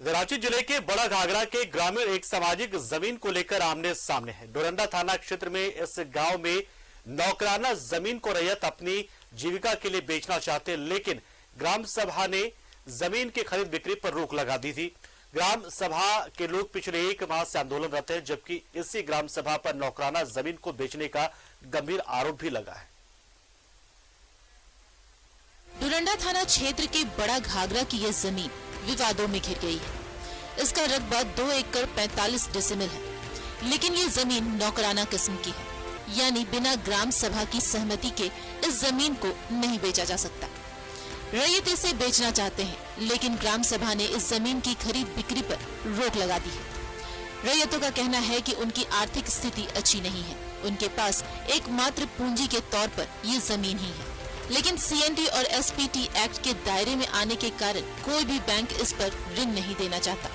रांची जिले के बड़ा घाघरा के ग्रामीण एक सामाजिक जमीन को लेकर आमने सामने है। डोरंडा थाना क्षेत्र में इस गांव में नौकराना जमीन को रैयत अपनी जीविका के लिए बेचना चाहते, लेकिन ग्राम सभा ने जमीन की खरीद बिक्री पर रोक लगा दी थी। ग्राम सभा के लोग पिछले 1 माह से आंदोलनरत हैं, जबकि इसी ग्राम सभा पर नौकराना जमीन को बेचने का गंभीर आरोप भी लगा है। डोरंडा थाना क्षेत्र के बड़ा घाघरा की यह जमीन विवादों में घिर गई है। इसका रकबा 2 एकड़ 45 डेसिमल है, लेकिन ये जमीन नौकराना किस्म की है, यानी बिना ग्राम सभा की सहमति के इस जमीन को नहीं बेचा जा सकता। रैयत इसे बेचना चाहते हैं, लेकिन ग्राम सभा ने इस जमीन की खरीद बिक्री पर रोक लगा दी है। रैयतों का कहना है कि उनकी आर्थिक स्थिति अच्छी नहीं है, उनके पास एकमात्र पूंजी के तौर पर ये जमीन ही है, लेकिन सीएनटी और एसपीटी एक्ट के दायरे में आने के कारण कोई भी बैंक इस पर ऋण नहीं देना चाहता।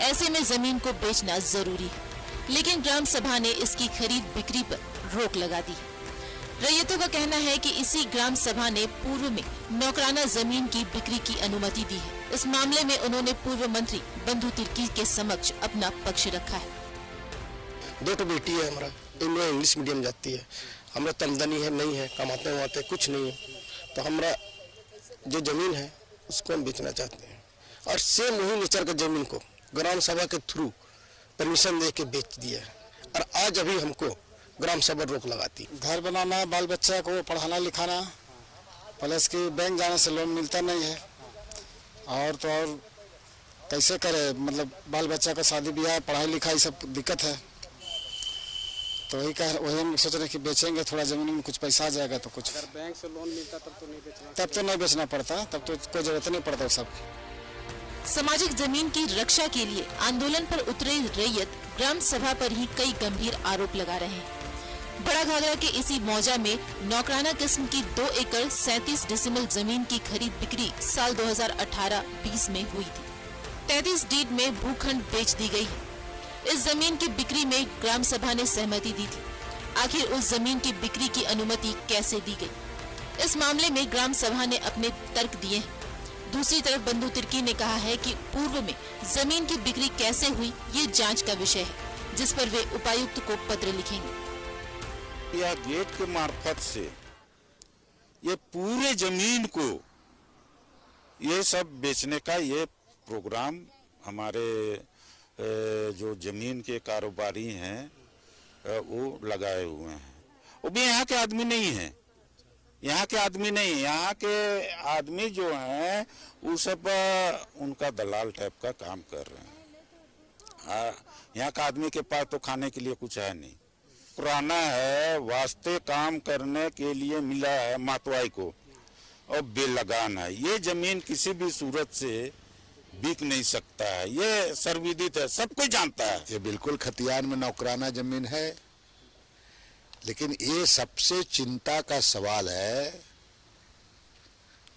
ऐसे में जमीन को बेचना जरूरी है, लेकिन ग्राम सभा ने इसकी खरीद बिक्री पर रोक लगा दी है। रैयतों का कहना है कि इसी ग्राम सभा ने पूर्व में नौकराना जमीन की बिक्री की अनुमति दी है। इस मामले में उन्होंने पूर्व मंत्री बंधु तिर्की के समक्ष अपना पक्ष रखा है। 2 बेटी है हमारा, दोनों इंग्लिश मीडियम जाती है। हमारा तमदनी है नहीं है, कमाते वमाते कुछ नहीं है, तो हमारा जो जमीन है उसको हम बेचना चाहते हैं। और सेम वही नेचर का जमीन को ग्राम सभा के थ्रू परमिशन दे के बेच दिया है, और आज अभी हमको ग्राम सभा रोक लगाती। घर बनाना, बाल बच्चा को पढ़ाना लिखाना, प्लस की बैंक जाने से लोन मिलता नहीं है, और तो और कैसे करे, मतलब बाल बच्चा का शादी ब्याह, पढ़ाई लिखाई सब दिक्कत है। तो वही हम सोच रहे कि बेचेंगे, थोड़ा जमीन में कुछ पैसा आ जाएगा तो कुछ। अगर बैंक से लोन मिलता तब तो नहीं बेचना, तब तो नहीं बेचना पड़ता, तब तो कोई जरूरत नहीं पड़ता सब। सामाजिक जमीन की रक्षा के लिए आंदोलन पर उतरे रैयत ग्राम सभा पर ही कई गंभीर आरोप लगा रहे हैं। बड़ा घाघरा के इसी मौजा में नौकराना किस्म की 2 एकड़ 37 डेसिमल जमीन की खरीद बिक्री साल 2018-20 में हुई थी। 33 डीड में भूखंड बेच दी गई है। इस जमीन की बिक्री में ग्राम सभा ने सहमति दी थी। आखिर उस जमीन की बिक्री की अनुमति कैसे दी गई? इस मामले में ग्राम सभा ने अपने तर्क दिए हैं। दूसरी तरफ बंधु तिर्की ने कहा है कि पूर्व में जमीन की बिक्री कैसे हुई ये जांच का विषय है, जिस पर वे उपायुक्त को पत्र लिखेंगे। या गेट के मार्फत से ये पूरे जमीन को ये सब बेचने का ये प्रोग्राम हमारे जो जमीन के कारोबारी हैं वो लगाए हुए हैं। वो भी यहाँ के आदमी नहीं है, यहाँ के आदमी नहीं, यहाँ के आदमी जो हैं वो सब उनका दलाल टाइप का काम कर रहे हैं। यहाँ का आदमी के पास तो खाने के लिए कुछ है नहीं। पुराना है, वास्ते काम करने के लिए मिला है मातवाई को, और बेलगान है। ये जमीन किसी भी सूरत से बिक नहीं सकता है, ये सर्वविदित है, सब कोई जानता है। ये बिल्कुल खतियान में नौकराना जमीन है, लेकिन ये सबसे चिंता का सवाल है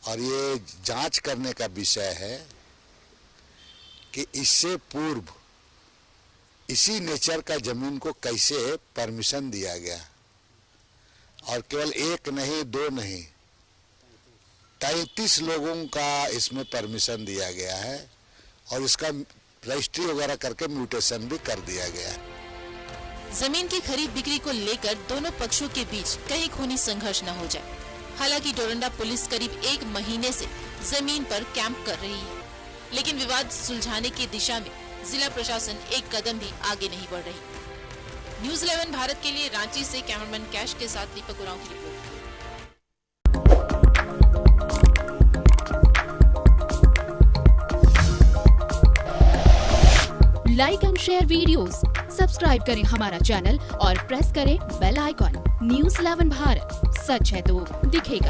और ये जांच करने का विषय है कि इससे पूर्व इसी नेचर का जमीन को कैसे परमिशन दिया गया, और केवल 1 नहीं 2 नहीं 33 लोगों का इसमें परमिशन दिया गया है, और इसका रजिस्ट्री वगैरह करके म्यूटेशन भी कर दिया गया है। जमीन की खरीद बिक्री को लेकर दोनों पक्षों के बीच कहीं खूनी संघर्ष न हो जाए। हालांकि डोरंडा पुलिस करीब 1 महीने से जमीन पर कैंप कर रही है, लेकिन विवाद सुलझाने की दिशा में जिला प्रशासन एक कदम भी आगे नहीं बढ़ रही। न्यूज़ 11 भारत के लिए रांची से कैमरामैन कैश के साथ दीपक उरांव की report. Like and share videos, subscribe करें हमारा चैनल और प्रेस करें बेल आइकॉन। न्यूज़ 11 भारत, सच है तो दिखेगा।